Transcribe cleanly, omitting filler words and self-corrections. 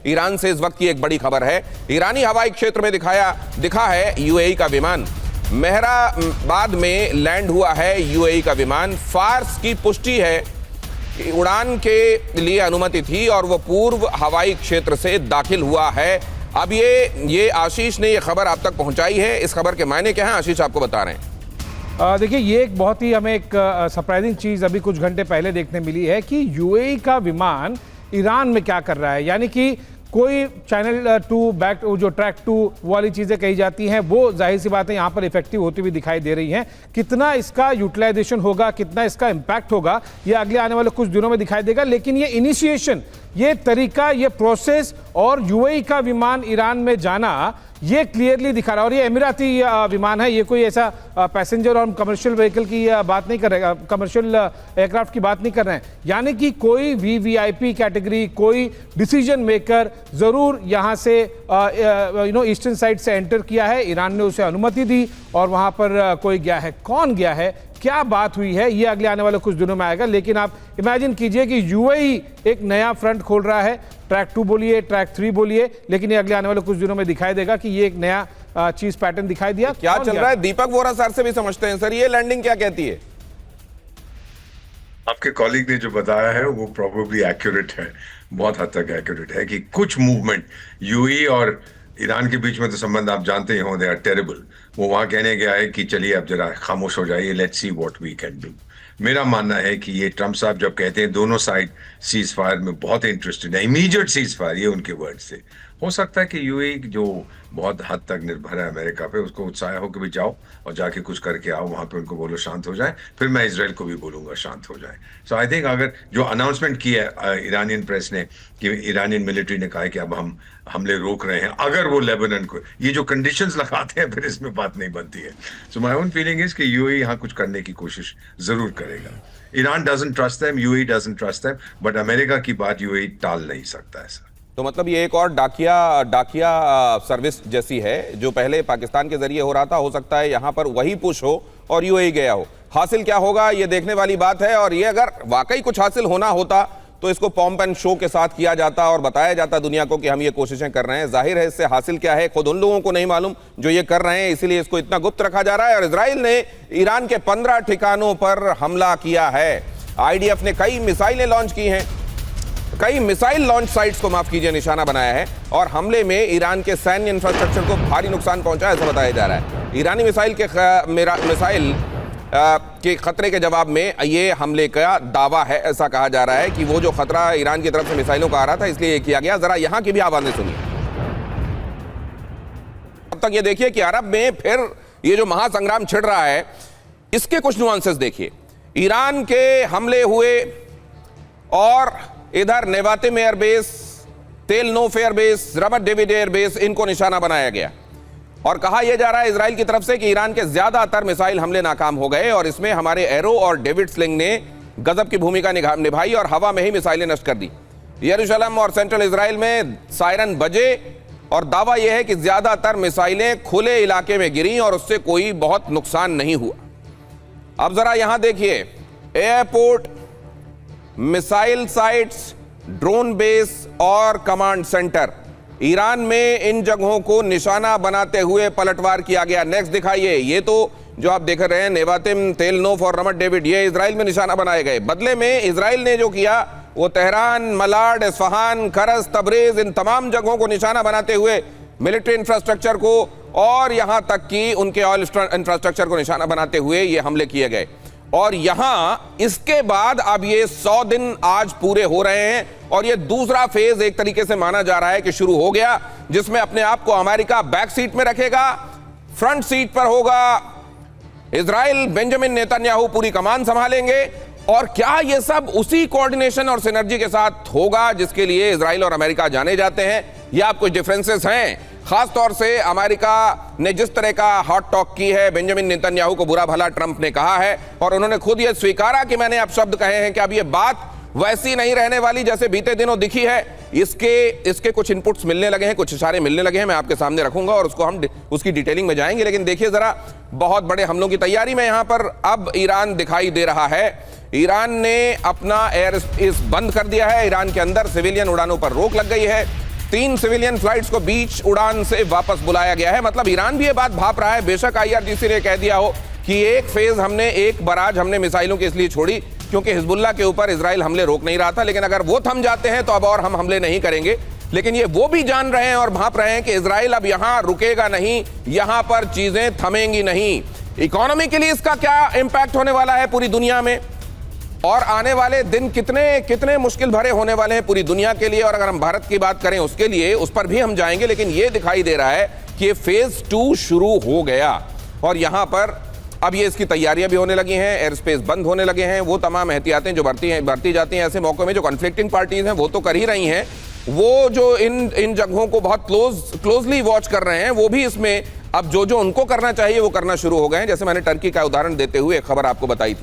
Iran से इस वक्त की एक बड़ी खबर है। ईरानी हवाई क्षेत्र में दिखा है यूएई का विमान। मेहराबाद में लैंड हुआ है यूएई का विमान। फार्स की पुष्टि है कि उड़ान के लिए अनुमति थी और वो पूर्व हवाई क्षेत्र से दाखिल हुआ है। अब ये आशीष ने ये खबर आप तक पहुंचाई है। इस खबर के मायने क्या हैं, आशीष आपको बता रहे हैं। देखिए, ये एक बहुत ही हमें एक सरप्राइजिंग चीज़ अभी कुछ घंटे पहले देखने मिली है कि यूएई का विमान ईरान में क्या कर रहा है। यानी कि कोई चैनल 2 बैक जो ट्रैक 2 वाली चीज़ें कही जाती हैं वो जाहिर सी बात है यहाँ पर इफेक्टिव होती हुई दिखाई दे रही हैं। कितना इसका यूटिलाइजेशन होगा, कितना इसका इम्पैक्ट होगा, ये अगले आने वाले कुछ दिनों में दिखाई देगा। लेकिन ये इनिशिएशन, ये तरीका, ये प्रोसेस और यूएई का विमान ईरान में जाना, ये क्लियरली दिखा रहा है। और ये एमिराती विमान है, ये कोई ऐसा पैसेंजर और कमर्शियल व्हीकल की बात नहीं कर रहे, कमर्शियल एयरक्राफ्ट की बात नहीं कर रहे हैं। यानी कि कोई वीवीआईपी कैटेगरी, कोई डिसीजन मेकर ज़रूर यहाँ से ईस्टर्न साइड से एंटर किया है। ईरान ने उसे अनुमति दी और वहाँ पर कोई गया है। कौन गया है, क्या बात हुई है, ये अगले आने वाले कुछ दिनों में आएगा। लेकिन आप इमेजिन कीजिए कि यूएई एक नया फ्रंट खोल रहा है। ट्रैक 2 बोलिए, ट्रैक 3 बोलिए, लेकिन ये अगले आने वाले कुछ दिनों में दिखाई देगा कि ये एक नया चीज पैटर्न दिखाई दिया। क्या चल रहा है दीपक वोरा सर से भी समझते हैं सर, ये लैंडिंग क्या कहती है? आपके कॉलीग ने जो बताया है वो प्रोबेबली एक्यूरेट है, बहुत हद तक एक्यूरेट है कि कुछ मूवमेंट यूएई और ईरान के बीच में तो संबंध आप जानते ही हो, दे आर टेरेबल। वो वहां कहने गया है कि चलिए अब जरा खामोश हो जाइए, let's see what we can do. मेरा मानना है कि ये ट्रम्प साहब जब कहते हैं दोनों साइड सीज फायर में बहुत इंटरेस्टेड है, इमीडिएट सीज फायर, ये उनके वर्ड से हो सकता है कि यूएई जो बहुत हद तक निर्भर है अमेरिका पे, उसको उत्साह हो कि भी जाओ और जाके कुछ करके आओ, वहां पे उनको बोलो शांत हो जाए, फिर मैं इजराइल को भी बोलूंगा शांत हो जाए। सो आई थिंक अगर जो अनाउंसमेंट की है ईरानियन प्रेस ने कि ईरानियन मिलिट्री ने कहा है कि अब हम हमले रोक रहे हैं, अगर वो लेबनान को ये जो कंडीशंस लगाते हैं फिर इसमें बात नहीं बनती है। So my own feeling is कि यूएई यहाँ कुछ करने की कोशिश जरूर करेगा। Iran doesn't trust them, UAE doesn't trust them, but America की बात यूएई टाल नहीं सकता है सर। तो मतलब ये एक और डाकिया सर्विस जैसी है जो पहले पाकिस्तान के जरिए हो रहा था। हो सकता है यहाँ पर वही पुश हो और यूएई गया हो। हासिल क्या होगा ये देखने वाली बात है। और ये अगर वाकई कुछ हासिल होना होता तो इसको पॉम्प एंड शो के साथ किया जाता और बताया जाता दुनिया को कि हम ये कोशिशें कर रहे हैं। जाहिर है इससे हासिल क्या है खुद उन लोगों को नहीं मालूम जो ये कर रहे हैं, इसीलिए इसको इतना गुप्त रखा जा रहा है। और इजराइल ने ईरान के 15 ठिकानों पर हमला किया है। आईडीएफ ने कई मिसाइलें लॉन्च की हैं, कई मिसाइल लॉन्च साइट्स को माफ कीजिए निशाना बनाया है और हमले में ईरान के सैन्य इंफ्रास्ट्रक्चर को भारी नुकसान पहुंचा ऐसा बताया जा रहा है। ईरानी मिसाइल के खतरे के जवाब में ये हमले का दावा है। ऐसा कहा जा रहा है कि वो जो खतरा ईरान की तरफ से मिसाइलों का आ रहा था इसलिए ये किया गया। जरा यहां की भी आवाजें सुनिए। अब तक ये देखिए कि अरब में फिर ये जो महासंग्राम छिड़ रहा है इसके कुछ नुआंसेस देखिए। ईरान के हमले हुए और इधर नेवातिम एयरबेस, तेल नोफ एयरबेस, रमत डेविड एयरबेस, इनको निशाना बनाया गया और कहा यह जा रहा है इजराइल की तरफ से कि ईरान के ज्यादातर मिसाइल हमले नाकाम हो गए और इसमें हमारे एरो और डेविड स्लिंग ने गजब की भूमिका निभाई और हवा में ही मिसाइलें नष्ट कर दी। यरूशलेम और सेंट्रल इजराइल में सायरन बजे और दावा यह है कि ज्यादातर मिसाइलें खुले इलाके में गिरी और उससे कोई बहुत नुकसान नहीं हुआ। अब जरा यहां देखिए, airport, missile sites, drone base और कमांड सेंटर, ईरान में इन जगहों को निशाना बनाते हुए पलटवार किया गया। नेक्स्ट दिखाइए, ये तो जो आप देख रहे हैं नेवातिम, तेल नोफ और रमत डेविड, ये इजराइल में निशाना बनाए गए। बदले में इजराइल ने जो किया वो तेहरान, मलाड, इस्फहान, खरस, तबरेज, इन तमाम जगहों को निशाना बनाते हुए मिलिट्री इंफ्रास्ट्रक्चर को और यहां तक कि उनके ऑयल इंफ्रास्ट्रक्चर को निशाना बनाते हुए ये हमले किए गए। और यहां इसके बाद अब ये 100 दिन आज पूरे हो रहे हैं और ये दूसरा फेज एक तरीके से माना जा रहा है कि शुरू हो गया, जिसमें अपने आप को अमेरिका बैक सीट में रखेगा, फ्रंट सीट पर होगा इजराइल, बेंजामिन नेतन्याहू पूरी कमान संभालेंगे। और क्या ये सब उसी कोऑर्डिनेशन और सिनर्जी के साथ होगा जिसके लिए इजराइल और अमेरिका जाने जाते हैं, या कुछ डिफरेंसेस हैं? खास तौर से अमेरिका ने जिस तरह का हॉट टॉक की है बेंजामिन नेतन्याहू को बुरा भला ट्रंप ने कहा है और उन्होंने खुद ये स्वीकारा कि मैंने अब शब्द कहे हैं कि अब ये बात वैसी नहीं रहने वाली जैसे बीते दिनों दिखी है। इसके कुछ इनपुट्स मिलने लगे हैं, कुछ इशारे मिलने लगे हैं, मैं आपके सामने रखूंगा और उसको हम उसकी डिटेलिंग में जाएंगे। लेकिन देखिए जरा, बहुत बड़े हमलों की तैयारी में यहां पर अब ईरान दिखाई दे रहा है। ईरान ने अपना एयर स्पेस बंद कर दिया है। ईरान के अंदर सिविलियन उड़ानों पर रोक लग गई है। 3 सिविलियन फ्लाइट्स को बीच उड़ान से वापस बुलाया गया है। मतलब ईरान भी ये बात भाप रहा है, बेशक IRGC ने कह दिया हो कि एक फेज हमने, एक बराज हमने मिसाइलों की इसलिए छोड़ी क्योंकि हिजबुल्लाह के ऊपर इजराइल हमले रोक नहीं रहा था, लेकिन अगर वो थम जाते हैं तो अब और हम हमले नहीं करेंगे। लेकिन ये वो भी जान रहे हैं और भाप रहे हैं कि इजराइल अब यहां रुकेगा नहीं, यहां पर चीजें थमेंगी नहीं। इकोनॉमी के लिए इसका क्या इंपैक्ट होने वाला है पूरी दुनिया में, और आने वाले दिन कितने कितने मुश्किल भरे होने वाले हैं पूरी दुनिया के लिए, और अगर हम भारत की बात करें उसके लिए, उस पर भी हम जाएंगे। लेकिन यह दिखाई दे रहा है कि ये फेज 2 शुरू हो गया और यहां पर अब ये इसकी तैयारियां भी होने लगी हैं, एयर स्पेस बंद होने लगे हैं। वो तमाम एहतियातें जो बरती जाती हैं ऐसे मौकों में, जो कॉन्फ्लिक्टिंग पार्टीज हैं वो तो कर ही रही हैं, वो जो इन जगहों को बहुत क्लोजली वॉच कर रहे हैं, वो भी इसमें अब जो उनको करना चाहिए वो करना शुरू हो गए हैं। जैसे मैंने टर्की का उदाहरण देते हुए एक खबर आपको बताई थी।